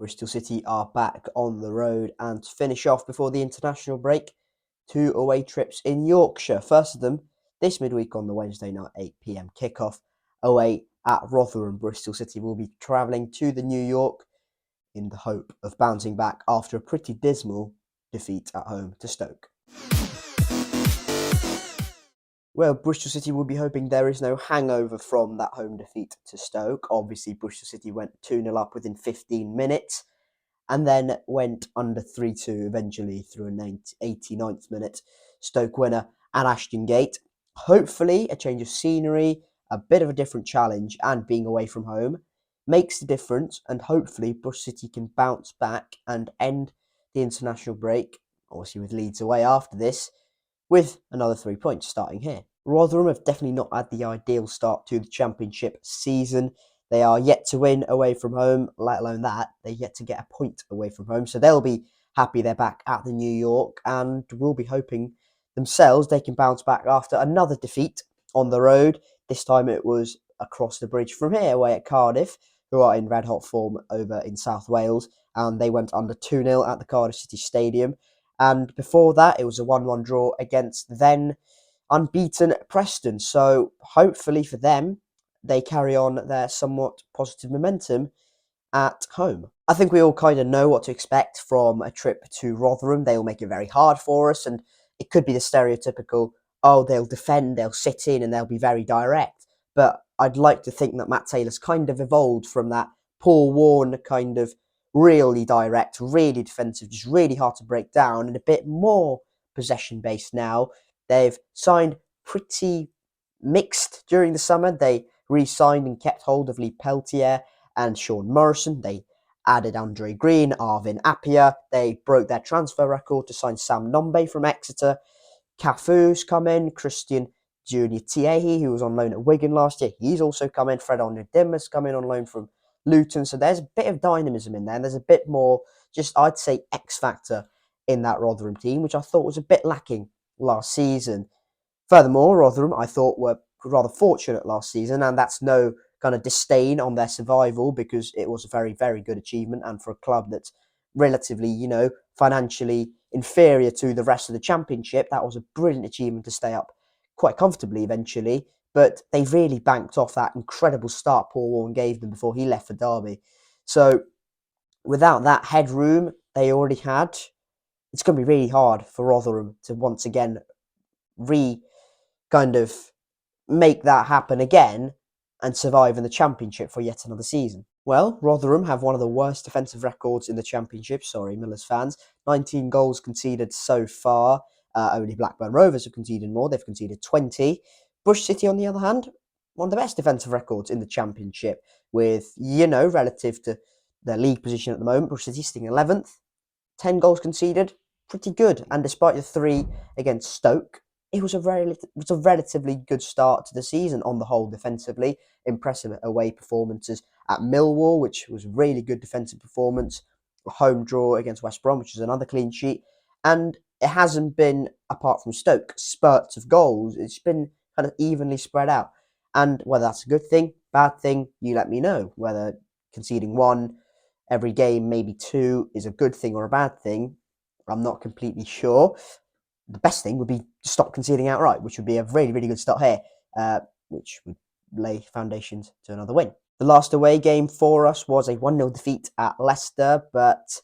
Bristol City are back on the road, and to finish off before the international break, 2 away trips in Yorkshire. First of them this midweek on the Wednesday night 8 p.m. kickoff away at Rotherham. Bristol City will be travelling to the New York in the hope of bouncing back after a pretty dismal defeat at home to Stoke. Well, Bristol City will be hoping there is no hangover from that home defeat to Stoke. Obviously, Bristol City went 2-0 up within 15 minutes and then went under 3-2 eventually through an 89th minute Stoke winner at Ashton Gate. Hopefully, a change of scenery, a bit of a different challenge, and being away from home makes the difference, and hopefully Bristol City can bounce back and end the international break, obviously with Leeds away after this, with another 3 points starting here. Rotherham have definitely not had the ideal start to the Championship season. They are yet to win away from home, let alone that. They're yet to get a point away from home. So they'll be happy they're back at the New York and will be hoping themselves they can bounce back after another defeat on the road. This time it was across the bridge from here, away at Cardiff, who are in red-hot form over in South Wales. And they went under 2-0 at the Cardiff City Stadium. And before that, it was a 1-1 draw against then unbeaten Preston. So hopefully for them, they carry on their somewhat positive momentum at home. I think we all kind of know what to expect from a trip to Rotherham. They'll make it very hard for us, and it could be the stereotypical, oh, they'll defend, they'll sit in, and they'll be very direct. But I'd like to think that Matt Taylor's kind of evolved from that Paul Warne kind of really direct, really defensive, just really hard to break down, and a bit more possession-based now. They've signed pretty mixed during the summer. They re-signed and kept hold of Lee Peltier and Sean Morrison. They added Andre Green, Arvin Appiah. They broke their transfer record to sign Sam Nombe from Exeter. Cafu's come in. Christian Junior Tiehi, who was on loan at Wigan last year, he's also come in. Fred Onyedinma's come in on loan from Luton. So there's a bit of dynamism in there, and there's a bit more, just I'd say, X factor in that Rotherham team, which I thought was a bit lacking last season. Furthermore, Rotherham, I thought, were rather fortunate last season, and that's no kind of disdain on their survival, because it was a very, very good achievement, and for a club that's relatively, financially inferior to the rest of the Championship, that was a brilliant achievement to stay up quite comfortably eventually. But they really banked off that incredible start Paul Warne gave them before he left for Derby. So without that headroom they already had, it's going to be really hard for Rotherham to once again kind of make that happen again and survive in the Championship for yet another season. Well, Rotherham have one of the worst defensive records in the Championship. Sorry, Millers fans. 19 goals conceded so far. Only Blackburn Rovers have conceded more. They've conceded 20. Bush City, on the other hand, one of the best defensive records in the Championship, with, relative to their league position at the moment, Bush City sitting 11th. 10 goals conceded. Pretty good. And despite the 3 against Stoke, it was a relatively good start to the season on the whole defensively. Impressive away performances at Millwall, which was a really good defensive performance. A home draw against West Brom, which is another clean sheet. And it hasn't been, apart from Stoke, spurts of goals. It's been kind of evenly spread out. And whether that's a good thing, bad thing, you let me know. Whether conceding 1 every game, maybe 2, is a good thing or a bad thing, I'm not completely sure. The best thing would be to stop conceding outright, which would be a really, really good start here, which would lay foundations to another win. The last away game for us was a 1-0 defeat at Leicester, but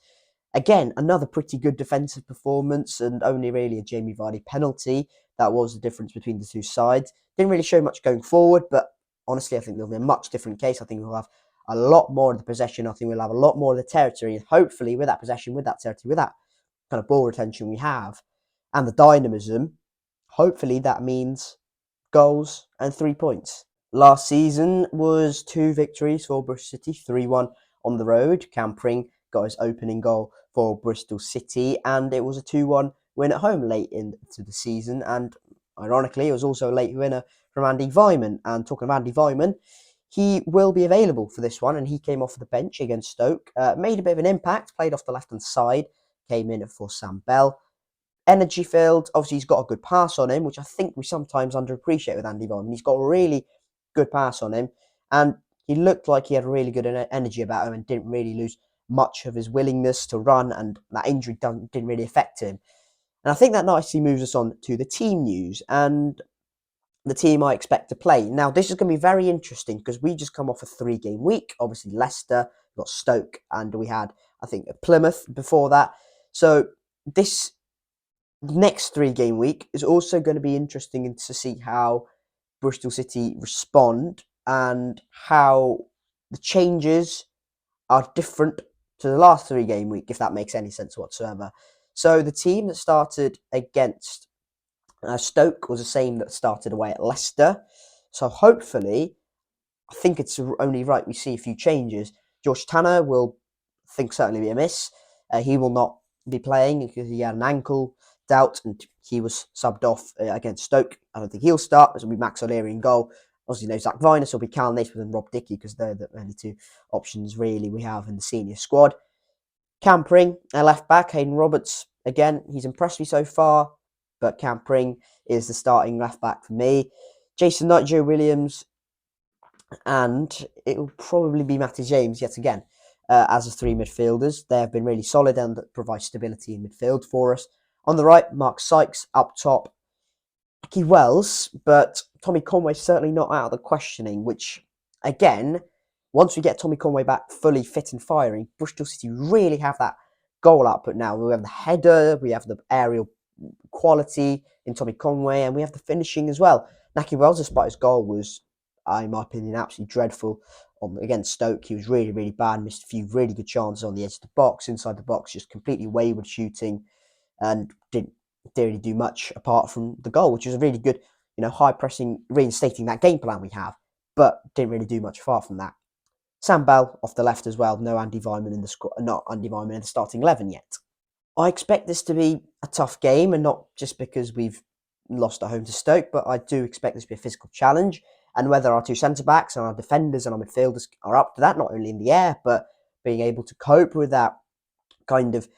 again, another pretty good defensive performance, and only really a Jamie Vardy penalty. That was the difference between the two sides. Didn't really show much going forward, but honestly, I think there'll be a much different case. I think we'll have a lot more of the possession. I think we'll have a lot more of the territory, and hopefully with that possession, with that territory, with that kind of ball retention we have, and the dynamism, hopefully that means goals and 3 points. Last season was 2 victories for Bristol City, 3-1 on the road. Cam Pring got his opening goal for Bristol City, and it was a 2-1 win at home late into the season, and ironically it was also a late winner from Andy Vyman. And talking of Andy Vyman, he will be available for this one, and he came off the bench against Stoke, made a bit of an impact, played off the left-hand side, came in for Sam Bell. Energy filled, obviously he's got a good pass on him, which I think we sometimes underappreciate with Andy Vyman. He's got a really good pass on him, and he looked like he had really good energy about him and didn't really lose much of his willingness to run, and that injury didn't really affect him. And I think that nicely moves us on to the team news and the team I expect to play. Now, this is going to be very interesting because we just come off a 3-game week. Obviously, Leicester, we got Stoke, and we had, I think, Plymouth before that. So this next 3-game week is also going to be interesting to see how Bristol City respond and how the changes are different to the last 3-game week, if that makes any sense whatsoever. So the team that started against Stoke was the same that started away at Leicester. So hopefully, I think it's only right we see a few changes. Josh Tanner will, I think, certainly be a miss. He will not be playing because he had an ankle doubt and he was subbed off against Stoke. I don't think he'll start. It'll be Max O'Leary in goal. Obviously, no Zach Vinus will be Cal Naismith and Rob Dickey because they're the only two options really we have in the senior squad. Campering, a left back, Hayden Roberts. Again, he's impressed me so far, but Campering is the starting left back for me. Jason Knight, Joe Williams, and it will probably be Matty James yet again as the 3 midfielders. They have been really solid and provide stability in midfield for us. On the right, Mark Sykes. Up top, Nicky Wells, but Tommy Conway's certainly not out of the questioning, which, again, once we get Tommy Conway back fully fit and firing, Bristol City really have that goal output now. We have the header, we have the aerial quality in Tommy Conway, and we have the finishing as well. Nicky Wells, despite his goal, was, in my opinion, absolutely dreadful against Stoke. He was really, really bad, missed a few really good chances on the edge of the box, inside the box, just completely wayward shooting, and didn't really do much apart from the goal, which was a really good, high pressing, reinstating that game plan we have, but didn't really do much far from that. Sam Bell off the left as well. No Andy Vyman in the squad, not Andy Vyman in the starting 11 yet. I expect this to be a tough game, and not just because we've lost at home to Stoke, but I do expect this to be a physical challenge. And whether our 2 centre-backs and our defenders and our midfielders are up to that, not only in the air, but being able to cope with that kind of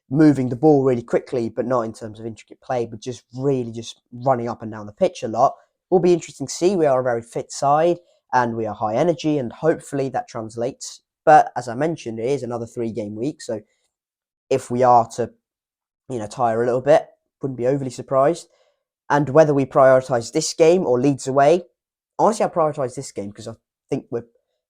moving the ball really quickly, but not in terms of intricate play, but just really just running up and down the pitch a lot, will be interesting to see. We are a very fit side, and we are high energy, and hopefully that translates. But as I mentioned, it is another 3-game week, so if we are to, tire a little bit, wouldn't be overly surprised. And whether we prioritise this game or Leeds away, honestly, I prioritise this game because I think we're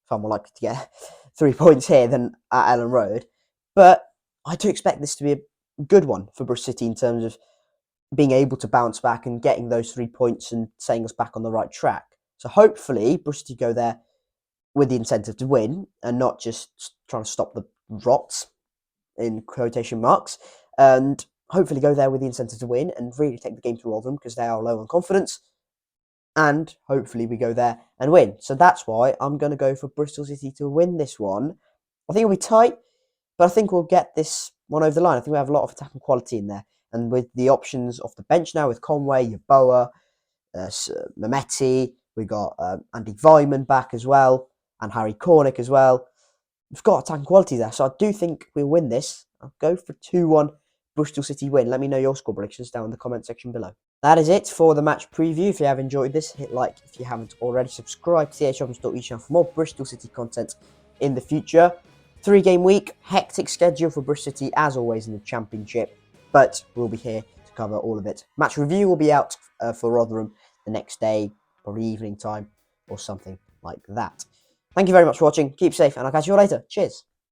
far more likely to get 3 points here than at Ellen Road. But I do expect this to be a good one for Bristol City in terms of being able to bounce back and getting those 3 points and setting us back on the right track. So hopefully Bristol City go there with the incentive to win and not just trying to stop the rots, in quotation marks, and hopefully go there with the incentive to win and really take the game to Rotherham because they are low on confidence, and hopefully we go there and win. So that's why I'm going to go for Bristol City to win this one. I think it'll be tight, but I think we'll get this one over the line. I think we have a lot of attacking quality in there, and with the options off the bench now with Conway, Yeboah, Mehmeti, we got Andy Vyman back as well, and Harry Cornick as well. We've got attacking quality there, so I do think we'll win this. I'll go for 2-1 Bristol City win. Let me know your score predictions down in the comment section below. That is it for the match preview. If you have enjoyed this, hit like if you haven't already. Subscribe to thshopper.e channel for more Bristol City content in the future. 3-game week, hectic schedule for Bristol City as always in the Championship, but we'll be here to cover all of it. Match review will be out for Rotherham the next day, probably evening time or something like that. Thank you very much for watching. Keep safe, and I'll catch you all later. Cheers.